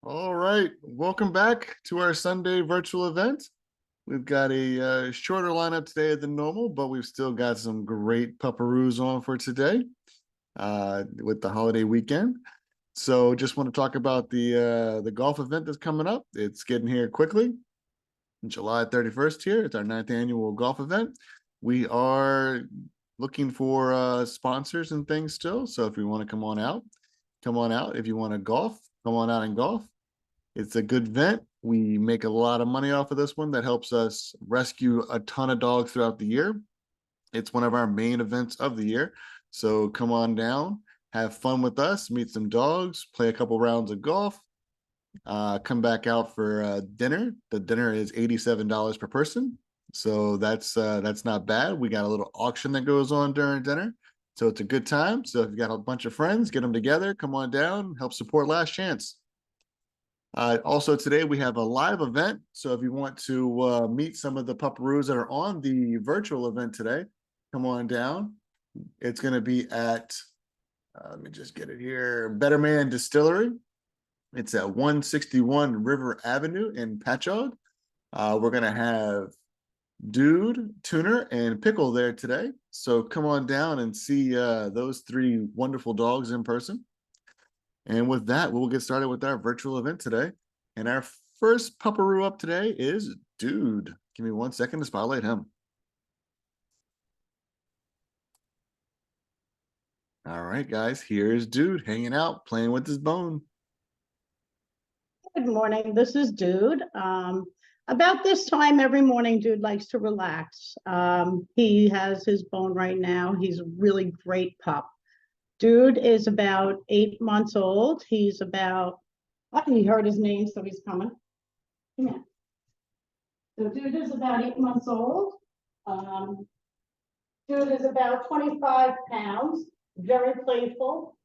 All right, welcome back to our Sunday virtual event. We've got a shorter lineup today than normal, but we've still got some great pupperoos on for today with the holiday weekend. So just want to talk about the golf event that's coming up. It's getting here quickly. July 31st here. It's our 9th annual golf event. We are looking for sponsors and things still. So if you want to come on out, come on out. If you want to golf, come on out and golf. It's a good event. We make a lot of money off of this one that helps us rescue a ton of dogs throughout the year. It's one of our main events of the year. So come on down, have fun with us, meet some dogs, play a couple rounds of golf, come back out for dinner. The dinner is $87 per person. So that's not bad. We got a little auction that goes on during dinner. So it's a good time. So if you got a bunch of friends, get them together, come on down, help support Last Chance. Also today we have a live event. So if you want to meet some of the pupperoos that are on the virtual event today, come on down. It's going to be at, let me just get it here, Better Man Distillery. It's at 161 River Avenue in Patchogue. We're going to have Dude, Tuner, and Pickle there today. So come on down and see those three wonderful dogs in person. And with that, we'll get started with our virtual event today. And our first pupperoo up today is Dude. Give me 1 second to spotlight him. All right, guys, here's Dude hanging out, playing with his bone. Good morning. This is Dude. About this time every morning, Dude likes to relax. He has his bone right now. He's a really great pup. Dude is about 8 months old. He's about, he heard his name, so he's coming. Come here. So Dude is about 8 months old. Dude is about 25 pounds, very playful,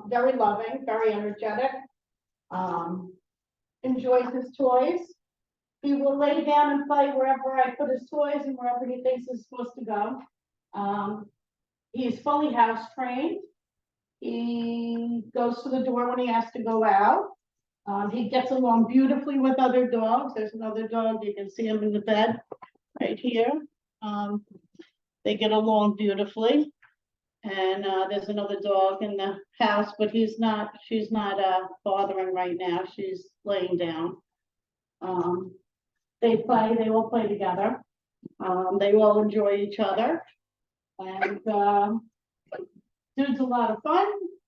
very loving, very energetic. Enjoys his toys. He will lay down and play wherever I put his toys and wherever he thinks is supposed to go. He is fully house trained. He goes to the door when he has to go out. He gets along beautifully with other dogs. There's another dog, you can see him in the bed right here. They get along beautifully. And there's another dog in the house, but she's not bothering right now. She's laying down. They all play together. They all enjoy each other. And Dude's a lot of fun.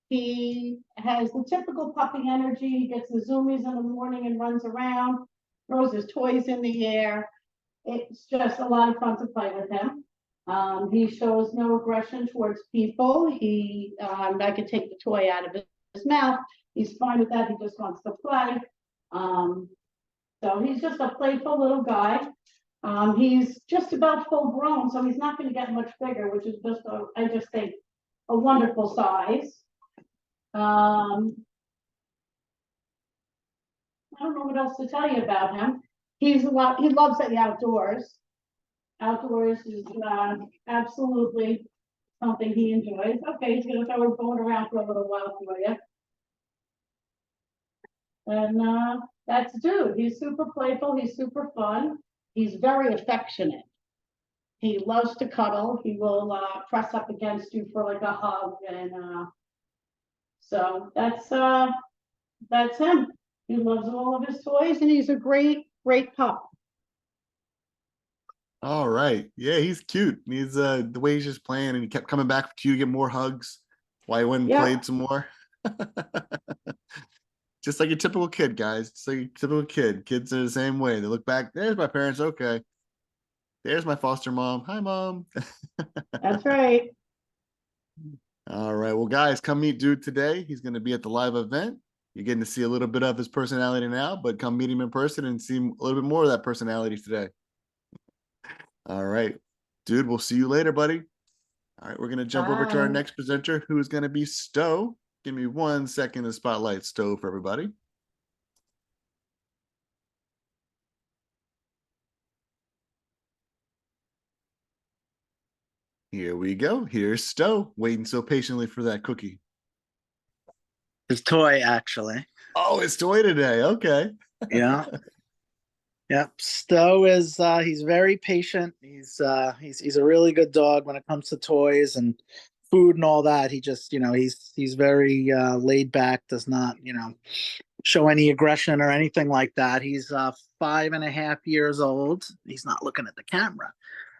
He has the typical puppy energy. He gets the zoomies in the morning and runs around, throws his toys in the air. It's just a lot of fun to play with him. He shows no aggression towards people. I could take the toy out of his mouth. He's fine with that. He just wants to play. So he's just a playful little guy. He's just about full grown, so he's not going to get much bigger, which is I just think, a wonderful size. I don't know what else to tell you about him. He loves the outdoors. Outdoors is absolutely something he enjoys. Okay, he's gonna throw his bone around for a little while for you. And that's Dude. He's super playful, he's super fun, he's very affectionate. He loves to cuddle. He will press up against you for like a hug, and so that's him. He loves all of his toys, and he's a great pup. All right. Yeah, he's cute. He's the way he's just playing, and he kept coming back to you to get more hugs while he went and played some more. Just like a typical kid, guys. Just like a typical kid. Kids are the same way. They look back, there's my parents, okay. There's my foster mom. Hi, mom. That's right. All right. Well, guys, come meet Dude today. He's going to be at the live event. You're getting to see a little bit of his personality now, but come meet him in person and see a little bit more of that personality today. All right. Dude, we'll see you later, buddy. All right, we're going to jump over to our next presenter, who is going to be Stowe. Give me 1 second to spotlight Stowe for everybody. Here we go. Here's Stowe, waiting so patiently for that cookie. His toy, actually. Oh, it's toy today. Okay. Yeah. Yep. Stowe is he's very patient. He's a really good dog when it comes to toys and food and all that. He just, he's very laid back, does not, show any aggression or anything like that. He's 5.5 years old. He's not looking at the camera.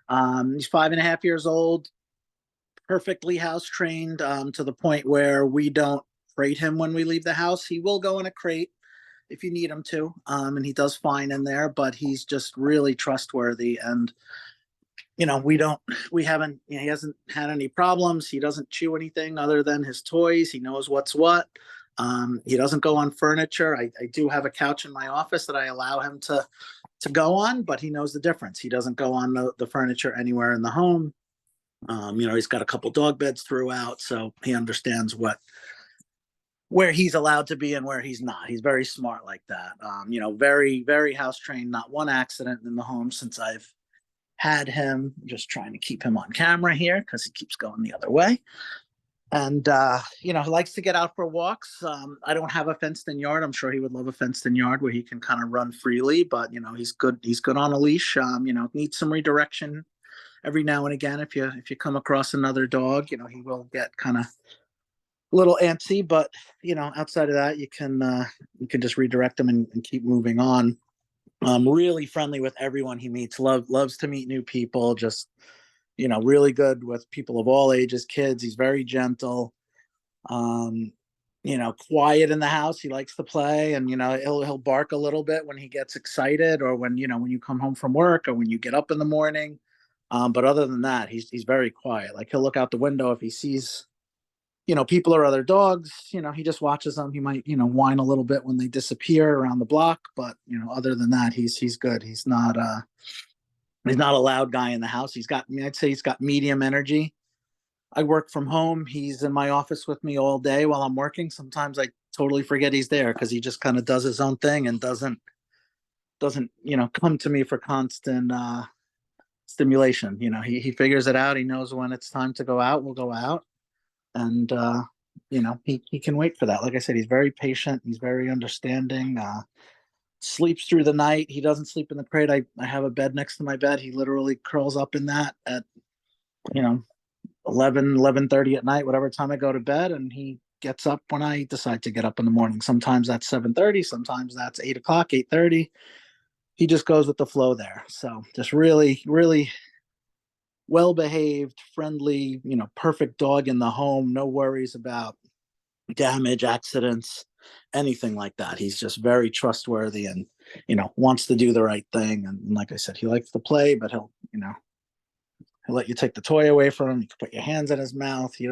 He's 5.5 years old, perfectly house trained, to the point where we don't crate him when we leave the house. He will go in a crate if you need him to, and he does fine in there, but he's just really trustworthy. And we haven't, he hasn't had any problems. He doesn't chew anything other than his toys. He knows what's what. He doesn't go on furniture. I do have a couch in my office that I allow him to go on, but he knows the difference. He doesn't go on the furniture anywhere in the home. He's got a couple dog beds throughout, so he understands where he's allowed to be and where he's not. He's very smart like that. Very, very house trained, not one accident in the home since I've had him. I'm just trying to keep him on camera here because he keeps going the other way. And, he likes to get out for walks. I don't have a fenced in yard. I'm sure he would love a fenced in yard where he can kind of run freely, but, he's good. He's good on a leash. Needs some redirection every now and again. If you come across another dog, he will get kind of a little antsy, but, outside of that, you can just redirect him and keep moving on. Really friendly with everyone he meets, loves to meet new people, just, really good with people of all ages, kids. He's very gentle, quiet in the house. He likes to play, and, he'll bark a little bit when he gets excited, or when you come home from work, or when you get up in the morning. But other than that, he's very quiet. Like, he'll look out the window if he sees, people or other dogs. He just watches them. He might, whine a little bit when they disappear around the block, but, other than that, he's good. He's not a loud guy in the house. I'd say he's got medium energy. I work from home. He's in my office with me all day while I'm working. Sometimes I totally forget he's there because he just kind of does his own thing and doesn't, come to me for constant stimulation. He figures it out. He knows when it's time to go out, we'll go out. And, he can wait for that. Like I said, he's very patient. He's very understanding. Sleeps through the night. He doesn't sleep in the crate. I have a bed next to my bed. He literally curls up in that at, 11:30 at night, whatever time I go to bed. And he gets up when I decide to get up in the morning. Sometimes that's 7:30. Sometimes that's 8 o'clock, 8:30. He just goes with the flow there. So just really, really well-behaved, friendly, perfect dog in the home. No worries about damage, accidents, anything like that. He's just very trustworthy and, wants to do the right thing. And like I said, he likes to play, but he'll let you take the toy away from him. You can put your hands in his mouth. He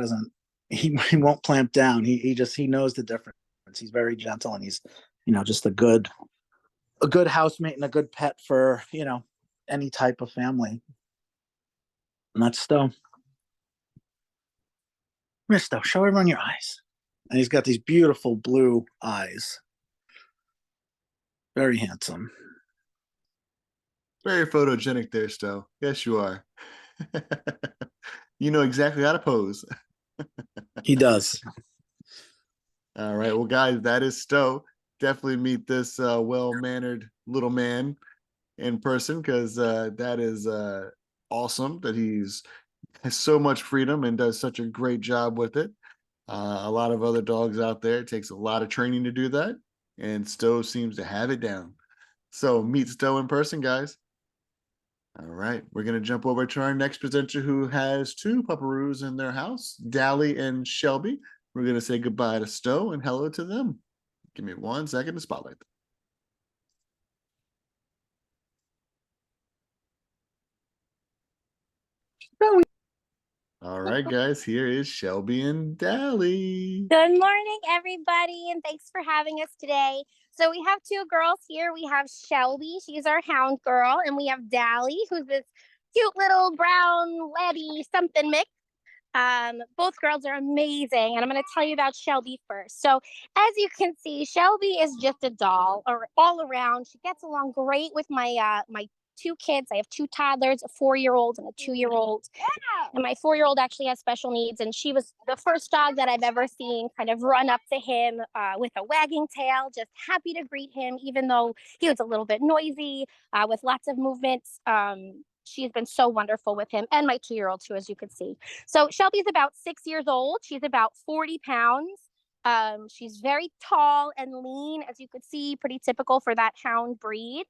won't clamp down. He knows the difference. He's very gentle, and he's, just a good housemate and a good pet for, any type of family. And that's Stowe. Miss Stowe, show everyone your eyes. And he's got these beautiful blue eyes. Very handsome. Very photogenic there, Stowe. Yes, you are. You know exactly how to pose. He does. All right. Well, guys, that is Stowe. Definitely meet this well-mannered little man in person, because that is awesome that has so much freedom and does such a great job with it. A lot of other dogs out there, it takes a lot of training to do that, and Stowe seems to have it down. So meet Stowe in person, guys. All right, we're going to jump over to our next presenter, who has two pupperoos in their house, Dally and Shelby. We're going to say goodbye to Stowe and hello to them. Give me 1 second to spotlight them. All right, guys, here is Shelby and Dally. Good morning, everybody, and thanks for having us today. So we have two girls here. We have Shelby, she's our hound girl, and we have Dally, who's this cute little brown labby something mix. Both girls are amazing, and I'm going to tell you about Shelby first. So as you can see, Shelby is just a doll, or all around. She gets along great with my two kids. I have two toddlers, a 4-year-old and a 2-year-old. And my 4-year-old actually has special needs, and she was the first dog that I've ever seen kind of run up to him with a wagging tail, just happy to greet him, even though he was a little bit noisy with lots of movements. She's been so wonderful with him, and my 2-year-old too, as you can see. So Shelby's about 6 years old. She's about 40 pounds. She's very tall and lean, as you could see, pretty typical for that hound breed.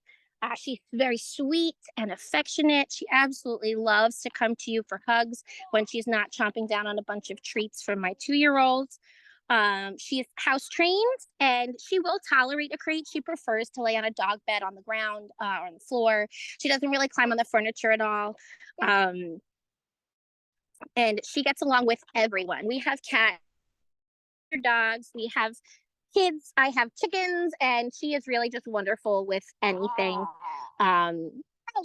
She's very sweet and affectionate. She absolutely loves to come to you for hugs when she's not chomping down on a bunch of treats from my 2-year-old. She's house trained, and she will tolerate a crate. She prefers to lay on a dog bed on the ground or on the floor. She doesn't really climb on the furniture at all. And she gets along with everyone. We have cats, dogs, we have kids, I have chickens, and she is really just wonderful with anything.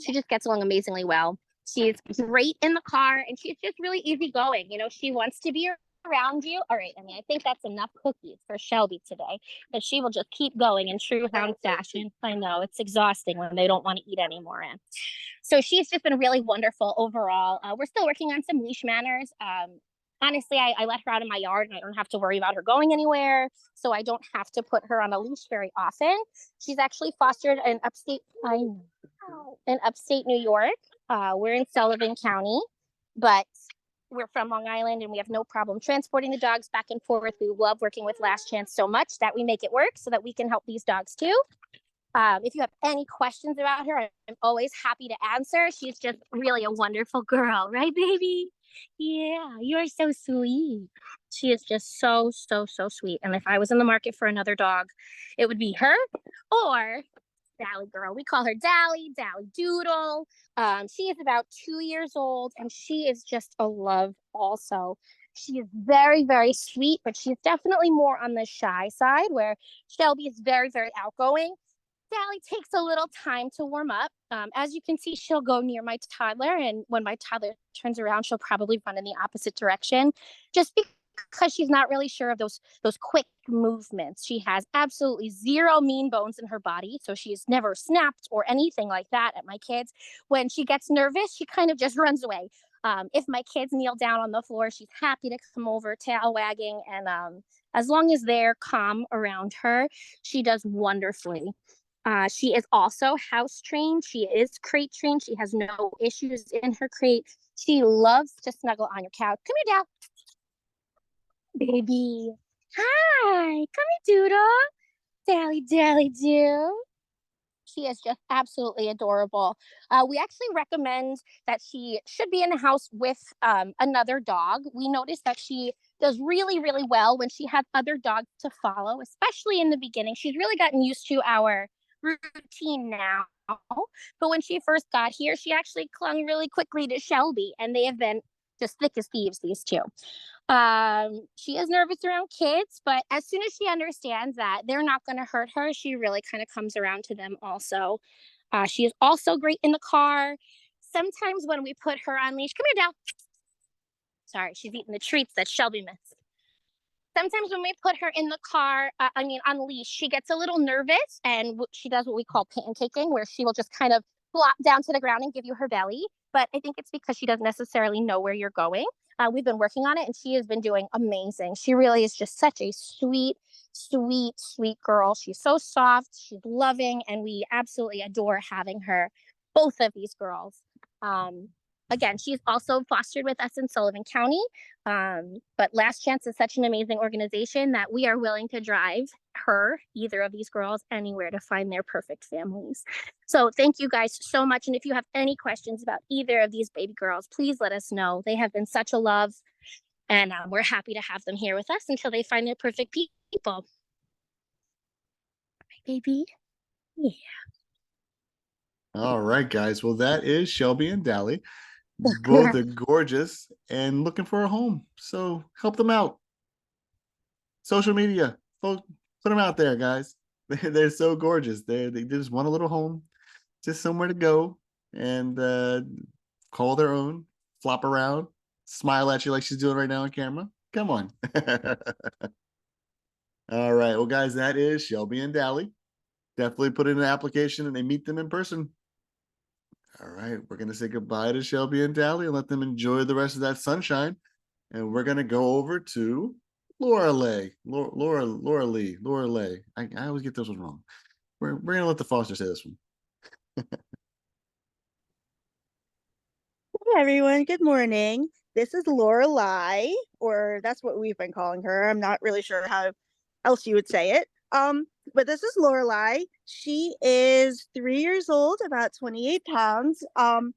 She just gets along amazingly well. She's great in the car, and she's just really easygoing. You know, she wants to be around you. All right, I mean, I think that's enough cookies for Shelby today, but she will just keep going in true hound fashion. I know it's exhausting when they don't want to eat anymore. So she's just been really wonderful overall. We're still working on some leash manners. Honestly, I let her out in my yard, and I don't have to worry about her going anywhere. So I don't have to put her on a leash very often. She's actually fostered in upstate New York. We're in Sullivan County, but we're from Long Island, and we have no problem transporting the dogs back and forth. We love working with Last Chance so much that we make it work so that we can help these dogs too. If you have any questions about her, I'm always happy to answer. She's just really a wonderful girl, right, baby? Yeah, you're so sweet. She is just so, so, so sweet. And if I was in the market for another dog, it would be her or Dally Girl. We call her Dally Doodle. She is about 2 years old, and she is just a love also. She is very, very sweet, but she's definitely more on the shy side, where Shelby is very, very outgoing. Sally takes a little time to warm up. As you can see, she'll go near my toddler, and when my toddler turns around, she'll probably run in the opposite direction, just because she's not really sure of those quick movements. She has absolutely zero mean bones in her body, so she's never snapped or anything like that at my kids. When she gets nervous, she kind of just runs away. If my kids kneel down on the floor, she's happy to come over, tail wagging, and as long as they're calm around her, she does wonderfully. She is also house trained. She is crate trained. She has no issues in her crate. She loves to snuggle on your couch. Come here, Dal. Baby. Hi. Come here, Doodle. Dally do. She is just absolutely adorable. We actually recommend that she should be in the house with another dog. We noticed that she does really, really well when she has other dogs to follow, especially in the beginning. She's really gotten used to our routine now, but when she first got here, she actually clung really quickly to Shelby, and they have been just thick as thieves, these two. She is nervous around kids, but as soon as she understands that they're not going to hurt her, she really kind of comes around to them also. She is also great in the car. Sometimes when we put her on leash, come here, Dal. Sorry, she's eating the treats that Shelby missed. Sometimes when we put her in the car, on leash, she gets a little nervous, and she does what we call pancaking, where she will just kind of flop down to the ground and give you her belly. But I think it's because she doesn't necessarily know where you're going. We've been working on it, and she has been doing amazing. She really is just such a sweet, sweet, sweet girl. She's so soft, she's loving, and we absolutely adore having her, both of these girls. Again, she's also fostered with us in Sullivan County, but Last Chance is such an amazing organization that we are willing to drive her, either of these girls, anywhere to find their perfect families. So thank you guys so much. And if you have any questions about either of these baby girls, please let us know. They have been such a love, and we're happy to have them here with us until they find their perfect people. Right, baby? Yeah. All right, guys. Well, that is Shelby and Dally. Both are gorgeous and looking for a home. So help them out. Social media, put them out there, guys. They're so gorgeous. They just want a little home, just somewhere to go and call their own, flop around, smile at you like she's doing right now on camera. Come on. All right. Well, guys, that is Shelby and Dally. Definitely put in an application and they meet them in person. All right, we're gonna say goodbye to Shelby and Dally and let them enjoy the rest of that sunshine. And we're gonna go over to Lorelei. Lorelei. I always get this one wrong. We're gonna let the Foster say this one. Hey everyone, good morning. This is Lorelei, or that's what we've been calling her. I'm not really sure how else you would say it. But this is Lorelei. She is 3 years old, about 28 pounds. I'm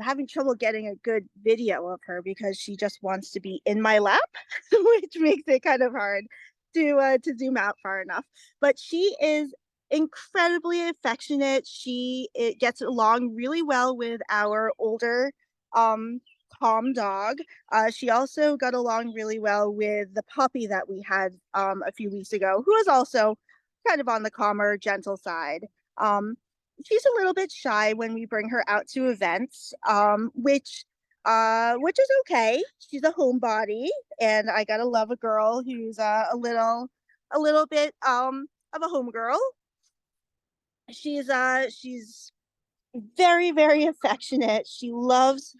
having trouble getting a good video of her because she just wants to be in my lap, which makes it kind of hard to zoom out far enough. But she is incredibly affectionate. It gets along really well with our older calm dog. She also got along really well with the puppy that we had a few weeks ago, who is also kind of on the calmer, gentle side. She's a little bit shy when we bring her out to events, which is okay. She's a homebody, and I gotta love a girl who's a little bit of a homegirl. She's very, very affectionate. She loves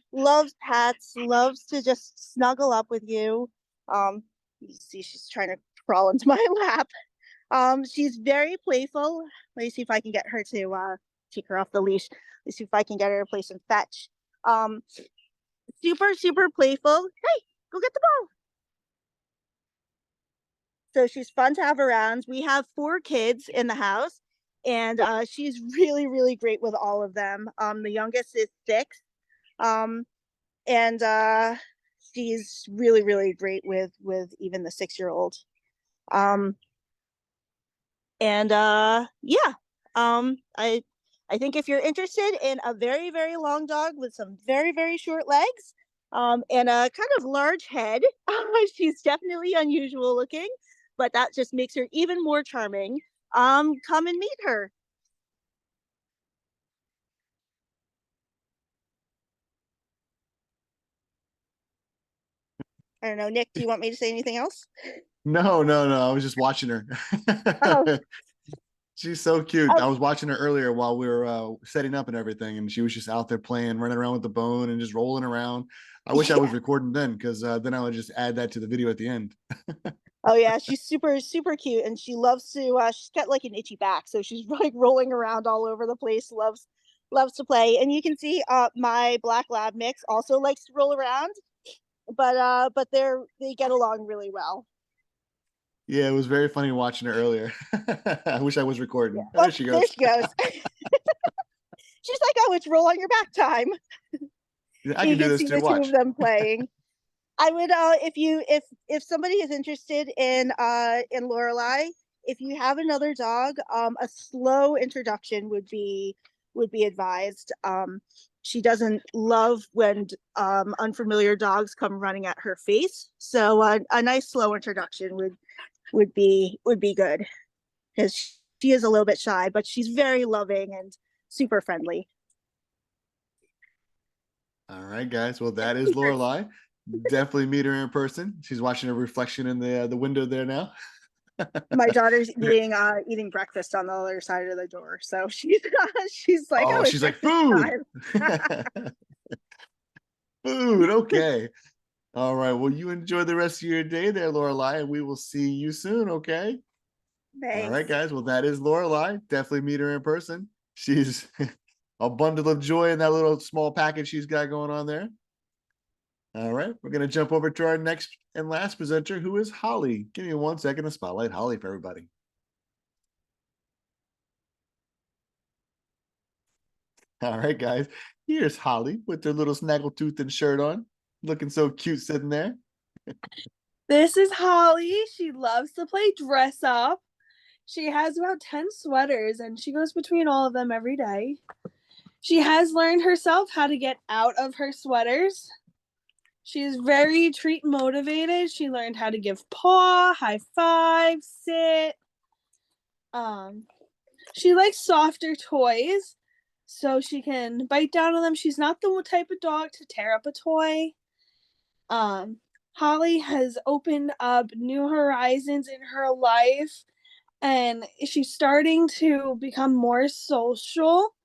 pets, loves to just snuggle up with you. You see she's trying to crawl into my lap. She's very playful. Let me see if I can get her to take her off the leash. Let's see if I can get her to play some fetch. Super playful. Hey, go get the ball. So she's fun to have around. We have 4 kids in the house, and she's really great with all of them. The youngest is 6, and she's really great with even the 6-year-old. Yeah, I think if you're interested in a very long dog with some very short legs, and a kind of large head, she's definitely unusual looking, but that just makes her even more charming. Come and meet her. I don't know, Nick, do you want me to say anything else? No. I was just watching her. Oh. She's so cute. Oh. I was watching her earlier while we were setting up and everything, and she was just out there playing, running around with the bone and just rolling around. I wish I was recording then, because then I would just add that to the video at the end. Oh yeah, she's super cute, and she loves to. She's got like an itchy back, so she's like rolling around all over the place. Loves to play, and you can see my black lab mix also likes to roll around, but they get along really well. Yeah, it was very funny watching her earlier. I wish I was recording. Yeah. There she goes. There she goes. She's like, "Oh, it's roll on your back time." I You can do this see too. the two Watch. of them playing. I would if somebody is interested in Lorelei, if you have another dog, a slow introduction would be advised. She doesn't love when unfamiliar dogs come running at her face, so a nice slow introduction would be good, because she is a little bit shy, but she's very loving and super friendly. All right, guys. Well, that is Lorelei. Definitely meet her in person. She's watching her reflection in the window there now. My daughter's eating breakfast on the other side of the door, so she's like, oh, it's she's like, breakfast food. time." Food. Okay. All right. Well, you enjoy the rest of your day there, Lorelei, and we will see you soon. Okay. All right, Thanks. guys. Well, that is Lorelei. Definitely meet her in person. She's a bundle of joy in that little small package she's got going on there. All right, we're going to jump over to our next and last presenter, who is Holly. Give me 1 second to spotlight Holly for everybody. All right, guys. Here's Holly with her little snaggletooth and shirt on, looking so cute sitting there. This is Holly. She loves to play dress up. She has about 10 sweaters and she goes between all of them every day. She has learned herself how to get out of her sweaters. She is very treat motivated. She learned how to give paw, high five, sit. She likes softer toys, so she can bite down on them. She's not the type of dog to tear up a toy. Holly has opened up new horizons in her life, and she's starting to become more social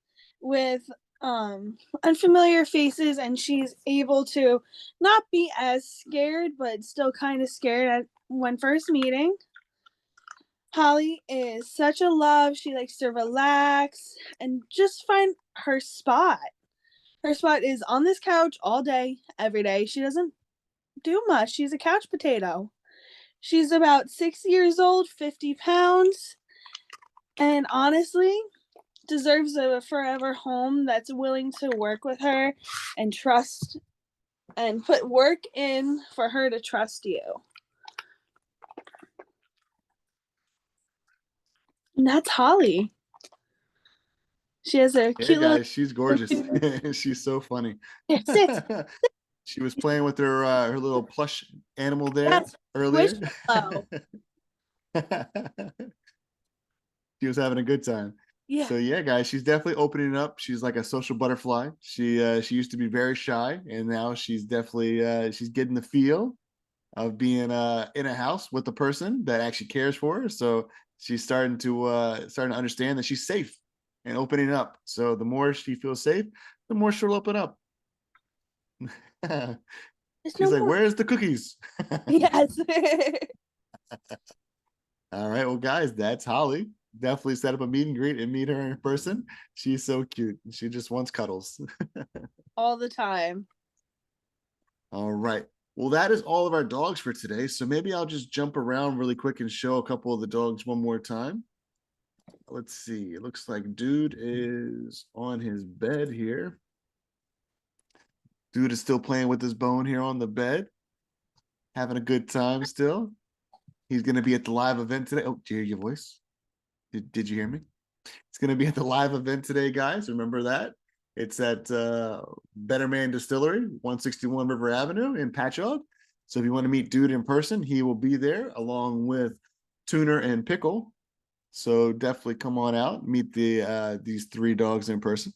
with unfamiliar faces, and she's able to not be as scared but still kind of scared at when first meeting. Holly is such a love. She likes to relax and just find her spot. Her spot is on this couch all day, every day. She doesn't do much. She's a couch potato. She's about 6 years old, 50 pounds, and honestly deserves a forever home that's willing to work with her and trust and put work in for her to trust you. And that's Holly. She has a Yeah, cute little guys, she's gorgeous. She's so funny. sit. She was playing with her little plush animal there That's earlier. Wishflow. She was having a good time. Yeah. So yeah, guys, she's definitely opening up. She's like a social butterfly. She used to be very shy, and now she's definitely she's getting the feel of being in a house with a person that actually cares for her. So she's starting to understand that she's safe and opening up. So the more she feels safe, the more she'll open up. There's She's no like, more. "Where's the cookies?" Yes. All right, well, guys, that's Holly. Definitely set up a meet and greet and meet her in person. She's so cute. She just wants cuddles. All the time. All right. Well, that is all of our dogs for today. So maybe I'll just jump around really quick and show a couple of the dogs one more time. Let's see. It looks like Dude is on his bed here. Dude is still playing with his bone here on the bed, having a good time still. He's going to be at the live event today. Oh, did you hear your voice? Did you hear me? It's going to be at the live event today, guys. Remember that? It's at Better Man Distillery, 161 River Avenue in Patchogue. So if you want to meet Dude in person, he will be there along with Tuner and Pickle. So definitely come on out, meet these three dogs in person.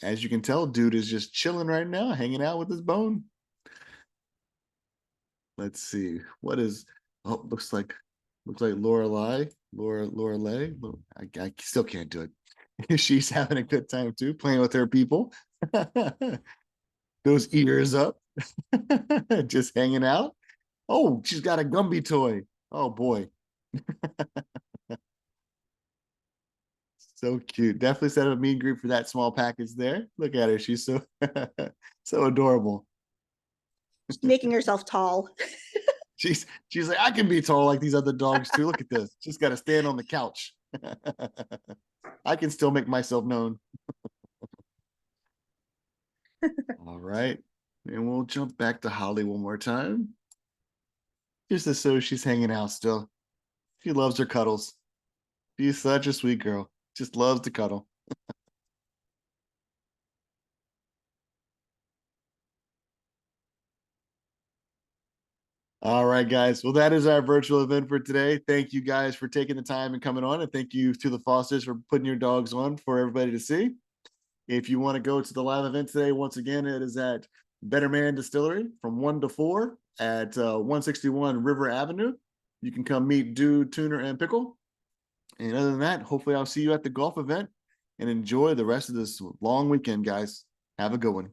As you can tell, Dude is just chilling right now, hanging out with his bone. Let's see. What is, oh, looks like Lorelei. I still can't do it. She's having a good time too, playing with her people. Those ears up, just hanging out. Oh, she's got a Gumby toy. Oh boy. So cute. Definitely set up a meet and greet for that small package there. Look at her. She's so so adorable. She's making herself tall. She's like, I can be tall like these other dogs too. Look at this. She's got to stand on the couch. I can still make myself known. All right. And we'll jump back to Holly one more time. Just as so she's hanging out still. She loves her cuddles. She's such a sweet girl. Just loves to cuddle. All right, guys. Well, that is our virtual event for today. Thank you guys for taking the time and coming on. And thank you to the Fosters for putting your dogs on for everybody to see. If you want to go to the live event today, once again, it is at Better Man Distillery from 1 to 4 at 161 River Avenue. You can come meet Dude, Tuner, and Pickle. And other than that, hopefully I'll see you at the golf event and enjoy the rest of this long weekend, guys. Have a good one.